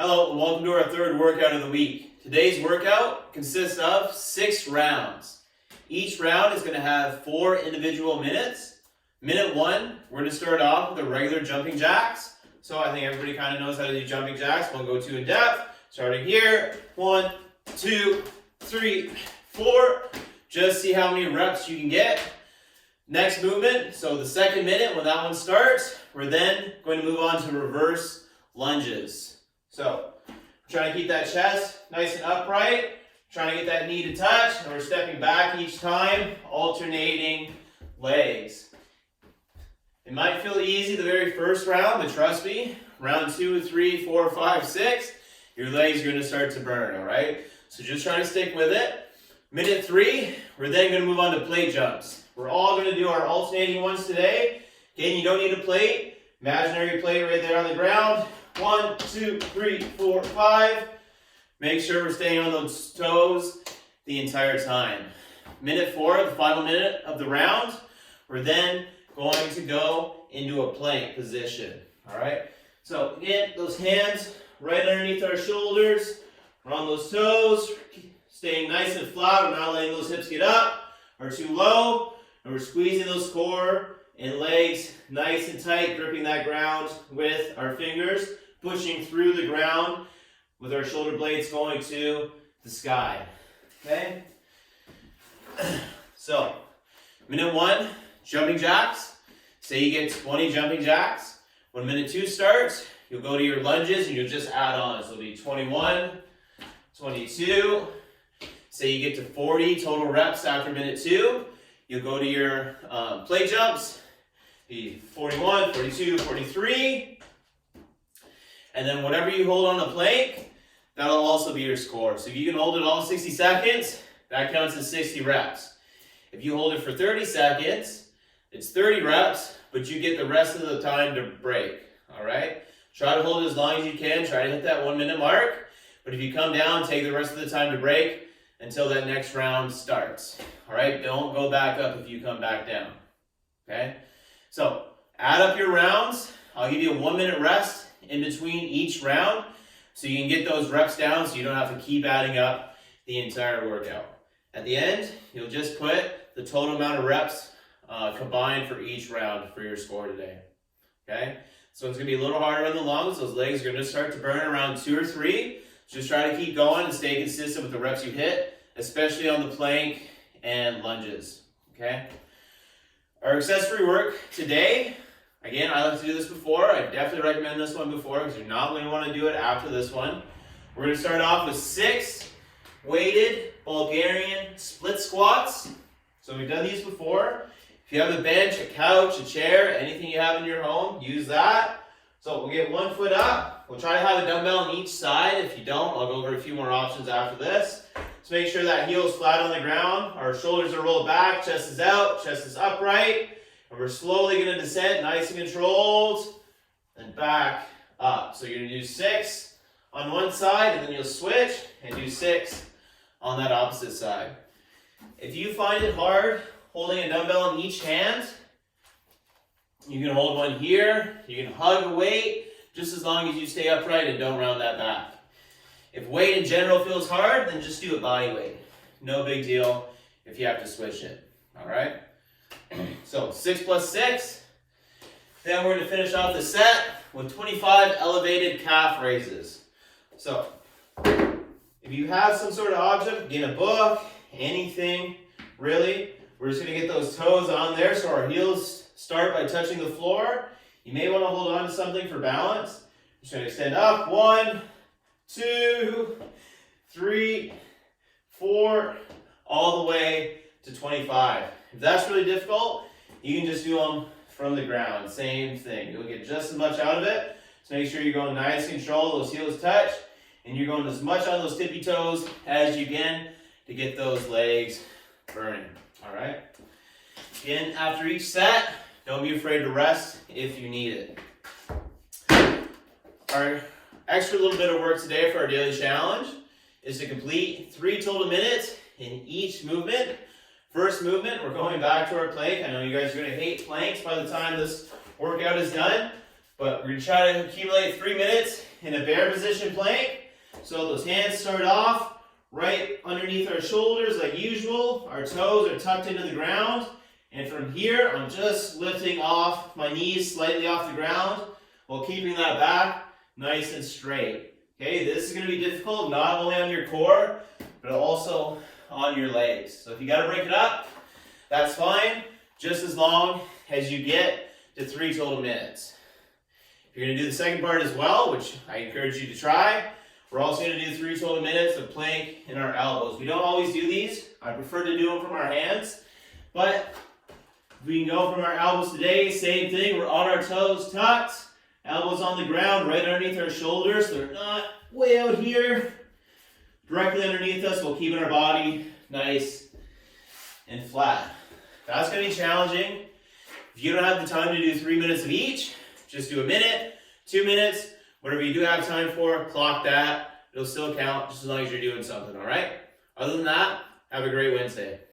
Hello and welcome to our third workout of the week. Today's workout consists of 6 rounds. Each round is going to have 4 individual minutes. Minute 1, we're going to start off with the regular jumping jacks. So I think everybody kind of knows how to do jumping jacks. Won't go too in depth. Starting here, 1, 2, 3, 4. Just see how many reps you can get. Next movement, so the second minute when that one starts, we're then going to move on to reverse lunges. So, we're trying to keep that chest nice and upright, trying to get that knee to touch, and we're stepping back each time, alternating legs. It might feel easy the very first round, but trust me, round 2, 3, 4, 5, 6, your legs are going to start to burn, alright? So just try to stick with it. Minute 3, we're then going to move on to plate jumps. We're all going to do our alternating ones today. Again, you don't need a plate. Imaginary plate right there on the ground. 1, 2, 3, 4, 5. Make sure we're staying on those toes the entire time. Minute 4, the final minute of the round, we're then going to go into a plank position. Alright? So again, those hands right underneath our shoulders. We're on those toes, staying nice and flat. We're not letting those hips get up or too low. And we're squeezing those core and legs nice and tight, gripping that ground with our fingers, pushing through the ground with our shoulder blades going to the sky. Okay? So, minute 1, jumping jacks. Say you get 20 jumping jacks. When minute 2 starts, you'll go to your lunges and you'll just add on. So it'll be 21, 22. Say you get to 40 total reps after minute 2. You'll go to your plate jumps. Be 41, 42, 43. And then whatever you hold on the plank, that'll also be your score. So if you can hold it all 60 seconds, that counts as 60 reps. If you hold it for 30 seconds, it's 30 reps, but you get the rest of the time to break. Alright? Try to hold it as long as you can. Try to hit that 1 minute mark. But if you come down, take the rest of the time to break until that next round starts. Alright? Don't go back up if you come back down. Okay? So, add up your rounds. I'll give you a 1 minute rest in between each round so you can get those reps down so you don't have to keep adding up the entire workout. At the end, you'll just put the total amount of reps combined for each round for your score today. Okay? So it's going to be a little harder on the lungs. Those legs are going to start to burn around 2 or 3. Just try to keep going and stay consistent with the reps you hit, especially on the plank and lunges. Okay? Our accessory work today, again, I like to do this before. I definitely recommend this one before because you're not going to want to do it after this one. We're going to start off with 6 weighted Bulgarian split squats. So we've done these before. If you have a bench, a couch, a chair, anything you have in your home, use that. So we'll get 1 foot up. We'll try to have a dumbbell on each side. If you don't, I'll go over a few more options after this. So make sure that heel is flat on the ground. Our shoulders are rolled back, chest is out, chest is upright. And we're slowly going to descend, nice and controlled, and back up. So you're going to do 6 on one side, and then you'll switch and do 6 on that opposite side. If you find it hard holding a dumbbell in each hand, you can hold one here, you can hug a weight, just as long as you stay upright and don't round that back. If weight in general feels hard, then just do a body weight. No big deal if you have to switch it. Alright? So 6 plus 6. Then we're going to finish off the set with 25 elevated calf raises. So if you have some sort of object, get a book, anything, really, we're just going to get those toes on there so our heels start by touching the floor. You may want to hold on to something for balance. Just going to extend up. 1, 2, 3, 4, all the way to 25. If that's really difficult, you can just do them from the ground. Same thing. You'll get just as much out of it. So make sure you're going nice control, those heels touch, and you're going as much on those tippy toes as you can to get those legs burning. Alright? Again, after each set, don't be afraid to rest if you need it. Our extra little bit of work today for our daily challenge is to complete 3 total minutes in each movement. First movement, we're going back to our plank. I know you guys are going to hate planks by the time this workout is done, but we're going to try to accumulate 3 minutes in a bear position plank. So those hands start off right underneath our shoulders like usual. Our toes are tucked into the ground. And from here, I'm just lifting off my knees slightly off the ground while keeping that back nice and straight. Okay, this is going to be difficult not only on your core, but also on your legs. So if you got to break it up, that's fine, just as long as you get to 3 total minutes. If you're going to do the second part as well, which I encourage you to try, we're also going to do 3 total minutes of plank in our elbows. We don't always do these. I prefer to do them from our hands, but we can go from our elbows today. Same thing, we're on our toes tucked, elbows on the ground right underneath our shoulders. They're not way out here, directly underneath us while keeping our body nice and flat. That's going to be challenging. If you don't have the time to do 3 minutes of each, just do a minute, 2 minutes, whatever you do have time for, clock that. It'll still count just as long as you're doing something, all right? Other than that, have a great Wednesday.